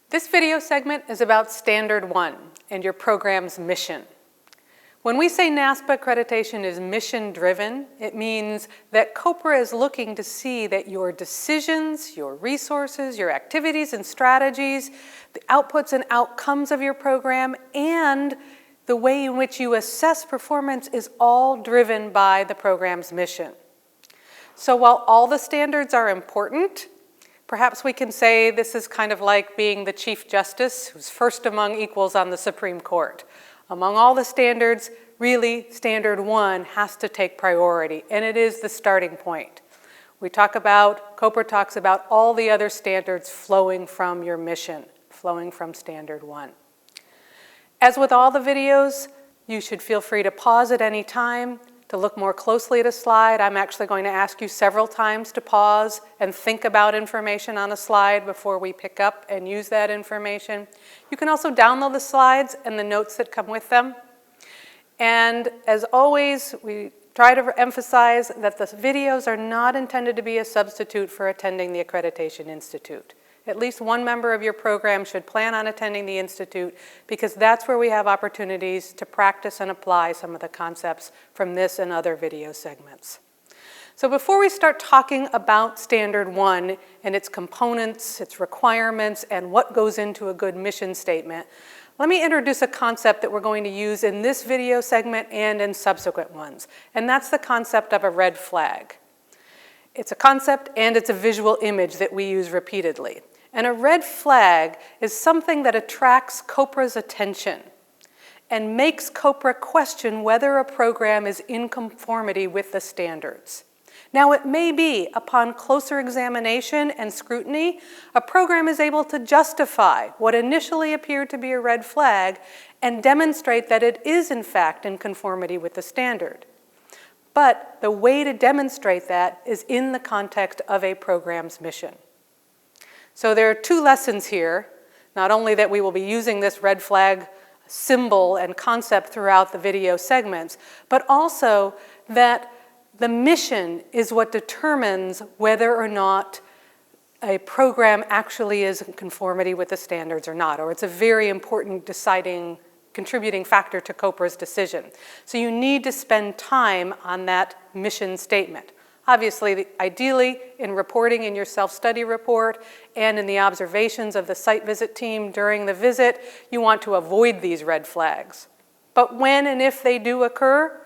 This video segment is about Standard 1 and your program's mission. When we say NASPA accreditation is mission-driven, it means that COPRA is looking to see that your decisions, your resources, your activities and strategies, the outputs and outcomes of your program, and the way in which you assess performance is all driven by the program's mission. So while all the standards are important, perhaps we can say this is kind of like being the Chief Justice who's first among equals on the Supreme Court. Among all the standards, really, Standard 1 has to take priority, and it is the starting point. COPRA talks about all the other standards flowing from your mission, flowing from Standard 1. As with all the videos, you should feel free to pause at any time to look more closely at a slide. I'm actually going to ask you several times to pause and think about information on a slide before we pick up and use that information. You can also download the slides and the notes that come with them. And as always, we try to emphasize that the videos are not intended to be a substitute for attending the Accreditation Institute. At least one member of your program should plan on attending the Institute because that's where we have opportunities to practice and apply some of the concepts from this and other video segments. So before we start talking about Standard 1 and its components, its requirements, and what goes into a good mission statement, let me introduce a concept that we're going to use in this video segment and in subsequent ones, and that's the concept of a red flag. It's a concept and it's a visual image that we use repeatedly. And a red flag is something that attracts COPRA's attention and makes COPRA question whether a program is in conformity with the standards. Now, it may be, upon closer examination and scrutiny, a program is able to justify what initially appeared to be a red flag and demonstrate that it is, in fact, in conformity with the standard. But the way to demonstrate that is in the context of a program's mission. So there are two lessons here, not only that we will be using this red flag symbol and concept throughout the video segments, but also that the mission is what determines whether or not a program actually is in conformity with the standards or not, or it's a very important contributing factor to COPRA's decision. So you need to spend time on that mission statement. Obviously, ideally, in reporting in your self-study report and in the observations of the site visit team during the visit, you want to avoid these red flags. But when and if they do occur,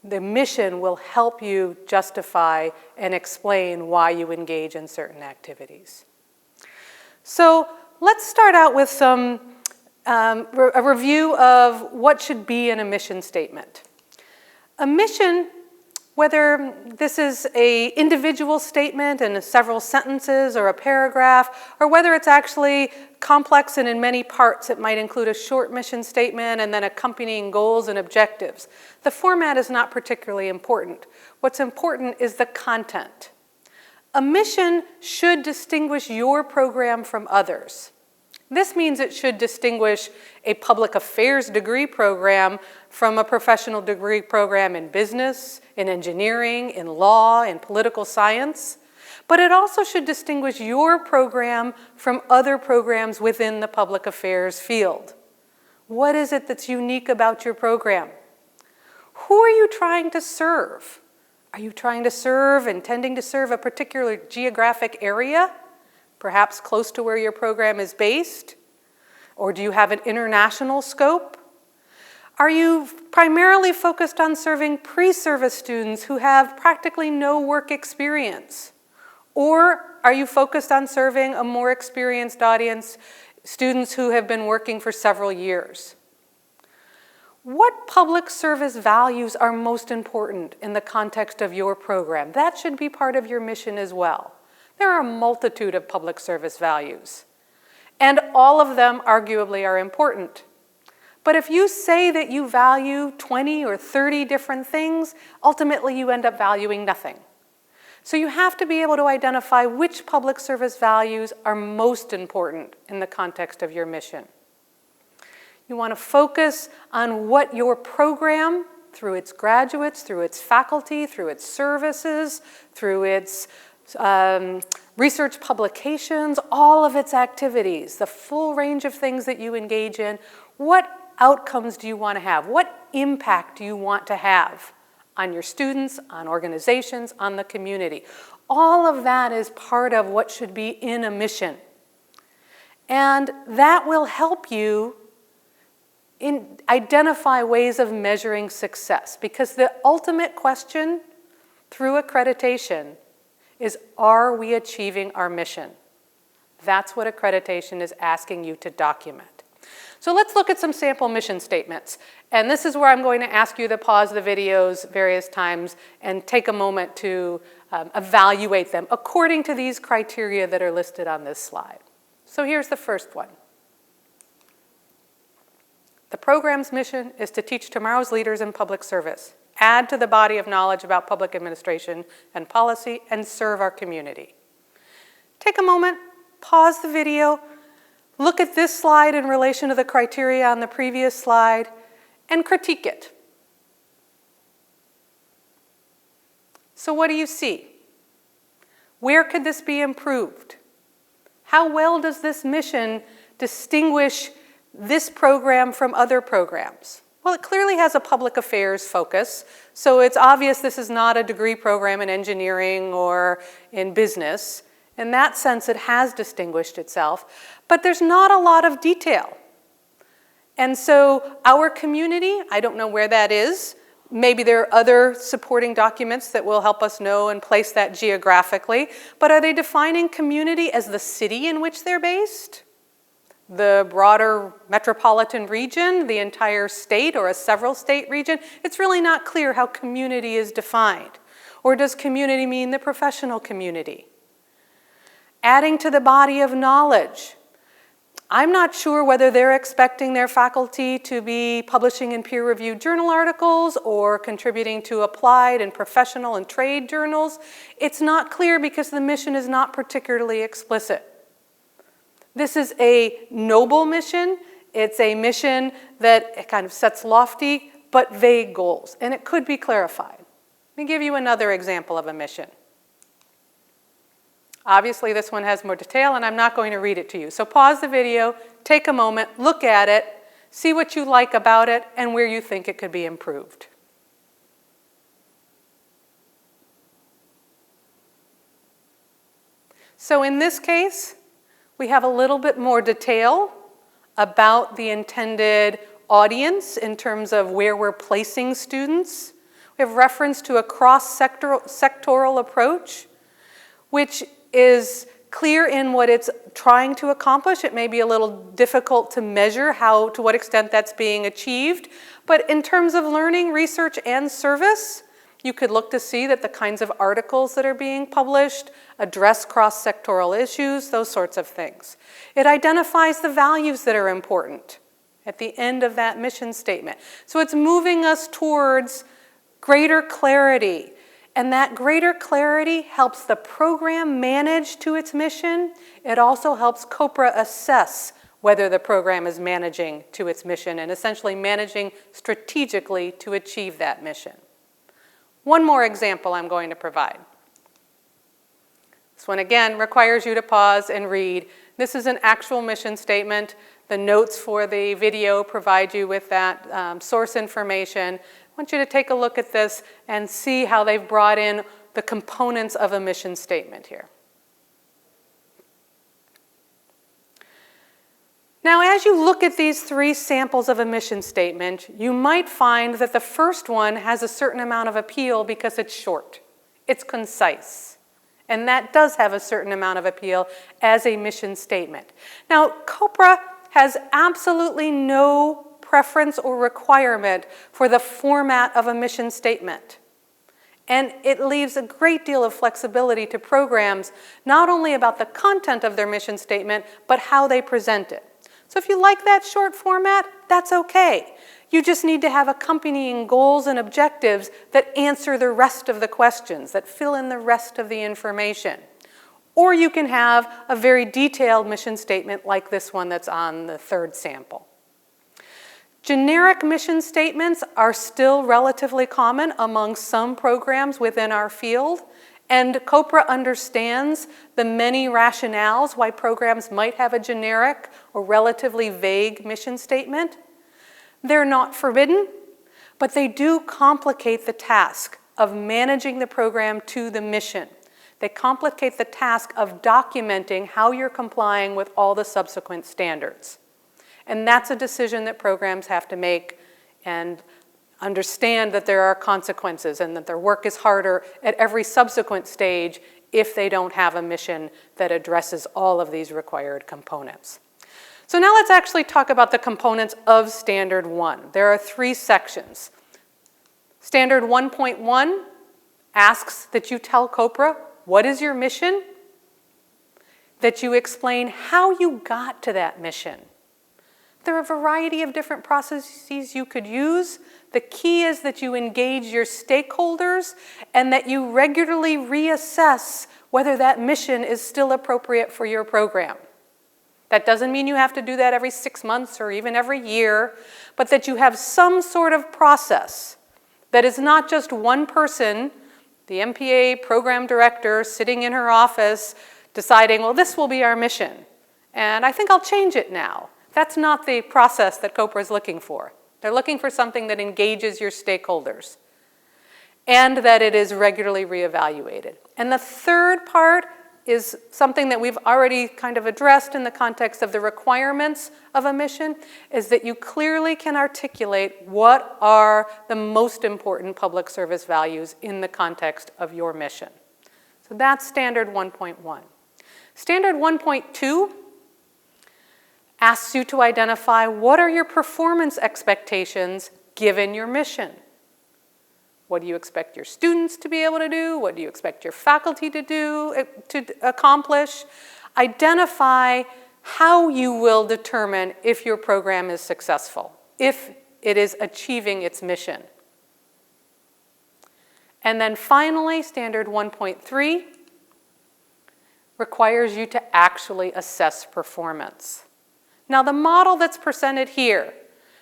the mission will help you justify and explain why you engage in certain activities. So let's start out with a review of what should be in a mission statement. A mission, whether this is an individual statement in several sentences or a paragraph, or whether it's actually complex and in many parts, it might include a short mission statement and then accompanying goals and objectives. The format is not particularly important. What's important is the content. A mission should distinguish your program from others. This means it should distinguish a public affairs degree program from a professional degree program in business, in engineering, in law, in political science. But it also should distinguish your program from other programs within the public affairs field. What is it that's unique about your program? Who are you trying to serve? Are you intending to serve a particular geographic area? Perhaps close to where your program is based? Or do you have an international scope? Are you primarily focused on serving pre-service students who have practically no work experience? Or are you focused on serving a more experienced audience, students who have been working for several years? What public service values are most important in the context of your program? That should be part of your mission as well. There are a multitude of public service values, and all of them arguably are important. But if you say that you value 20 or 30 different things, ultimately you end up valuing nothing. So you have to be able to identify which public service values are most important in the context of your mission. You want to focus on what your program, through its graduates, through its faculty, through its services, through its research publications, all of its activities, the full range of things that you engage in. What outcomes do you want to have? What impact do you want to have on your students, on organizations, on the community? All of that is part of what should be in a mission. And that will help you identify ways of measuring success, because the ultimate question through accreditation is, are we achieving our mission? That's what accreditation is asking you to document. So let's look at some sample mission statements. And this is where I'm going to ask you to pause the videos various times and take a moment to evaluate them according to these criteria that are listed on this slide. So here's the first one. The program's mission is to teach tomorrow's leaders in public service, add to the body of knowledge about public administration and policy, and serve our community. Take a moment, pause the video, look at this slide in relation to the criteria on the previous slide, and critique it. So what do you see? Where could this be improved? How well does this mission distinguish this program from other programs? Well, it clearly has a public affairs focus, so it's obvious this is not a degree program in engineering or in business. In that sense, it has distinguished itself, but there's not a lot of detail. And so our community, I don't know where that is. Maybe there are other supporting documents that will help us know and place that geographically, but are they defining community as the city in which they're based? The broader metropolitan region, the entire state, or a several state region? It's really not clear how community is defined. Or does community mean the professional community? Adding to the body of knowledge. I'm not sure whether they're expecting their faculty to be publishing in peer-reviewed journal articles or contributing to applied and professional and trade journals. It's not clear because the mission is not particularly explicit. This is a noble mission. It's a mission that kind of sets lofty but vague goals, and it could be clarified. Let me give you another example of a mission. Obviously, this one has more detail, and I'm not going to read it to you. So pause the video, take a moment, look at it, see what you like about it, and where you think it could be improved. So in this case, we have a little bit more detail about the intended audience in terms of where we're placing students. We have reference to a cross-sectoral approach, which is clear in what it's trying to accomplish. It may be a little difficult to measure to what extent that's being achieved, but in terms of learning, research, and service, you could look to see that the kinds of articles that are being published address cross-sectoral issues, those sorts of things. It identifies the values that are important at the end of that mission statement. So it's moving us towards greater clarity. And that greater clarity helps the program manage to its mission. It also helps COPRA assess whether the program is managing to its mission and essentially managing strategically to achieve that mission. One more example I'm going to provide. This one, again, requires you to pause and read. This is an actual mission statement. The notes for the video provide you with that source information. I want you to take a look at this and see how they've brought in the components of a mission statement here. Now, as you look at these three samples of a mission statement, you might find that the first one has a certain amount of appeal because it's short, it's concise, and that does have a certain amount of appeal as a mission statement. Now, COPRA has absolutely no preference or requirement for the format of a mission statement. And it leaves a great deal of flexibility to programs, not only about the content of their mission statement, but how they present it. So if you like that short format, that's okay. You just need to have accompanying goals and objectives that answer the rest of the questions, that fill in the rest of the information. Or you can have a very detailed mission statement like this one that's on the third sample. Generic mission statements are still relatively common among some programs within our field, And COPRA understands the many rationales why programs might have a generic or relatively vague mission statement. They're not forbidden, but they do complicate the task of managing the program to the mission. They complicate the task of documenting how you're complying with all the subsequent standards. And that's a decision that programs have to make and understand that there are consequences and that their work is harder at every subsequent stage if they don't have a mission that addresses all of these required components. So now let's actually talk about the components of Standard 1. There are 3 sections. Standard 1.1 asks that you tell COPRA what is your mission, that you explain how you got to that mission. There are a variety of different processes you could use. The key is that you engage your stakeholders and that you regularly reassess whether that mission is still appropriate for your program. That doesn't mean you have to do that every 6 months or even every year, but that you have some sort of process that is not just one person, the MPA program director, sitting in her office deciding, well, this will be our mission, and I think I'll change it now. That's not the process that COPRA is looking for. They're looking for something that engages your stakeholders and that it is regularly reevaluated. And the third part is something that we've already kind of addressed in the context of the requirements of a mission, is that you clearly can articulate what are the most important public service values in the context of your mission. So that's Standard 1.1. Standard 1.2 asks you to identify what are your performance expectations given your mission. What do you expect your students to be able to do? What do you expect your faculty to do, to accomplish? Identify how you will determine if your program is successful, if it is achieving its mission. And then finally, Standard 1.3 requires you to actually assess performance. Now, the model that's presented here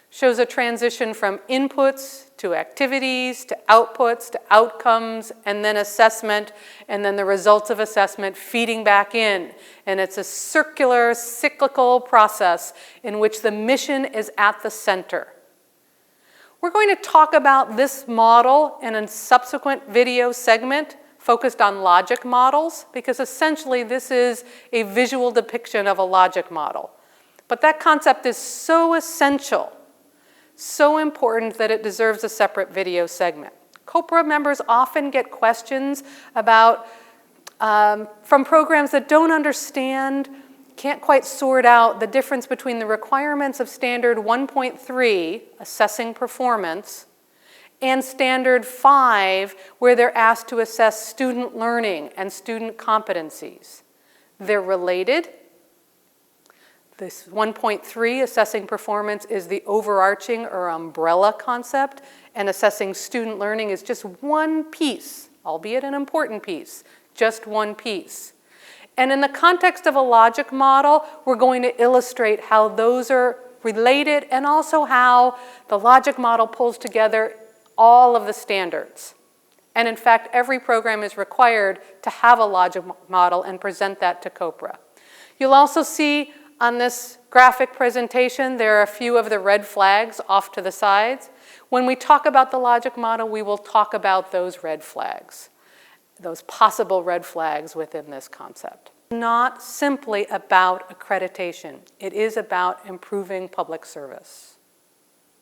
shows a transition from inputs to activities to outputs to outcomes and then assessment and then the results of assessment feeding back in. And it's a circular, cyclical process in which the mission is at the center. We're going to talk about this model in a subsequent video segment focused on logic models, because essentially this is a visual depiction of a logic model. But that concept is so essential, so important that it deserves a separate video segment. COPRA members often get questions about, from programs that don't understand, can't quite sort out the difference between the requirements of Standard 1.3, assessing performance, and Standard 5, where they're asked to assess student learning and student competencies. They're related. This 1.3, assessing performance, is the overarching or umbrella concept, and assessing student learning is just one piece, albeit an important piece, just one piece. And in the context of a logic model, we're going to illustrate how those are related and also how the logic model pulls together all of the standards. And in fact, every program is required to have a logic model and present that to COPRA. You'll also see on this graphic presentation, there are a few of the red flags off to the sides. When we talk about the logic model, we will talk about those red flags, those possible red flags within this concept. Not simply about accreditation. It is about improving public service.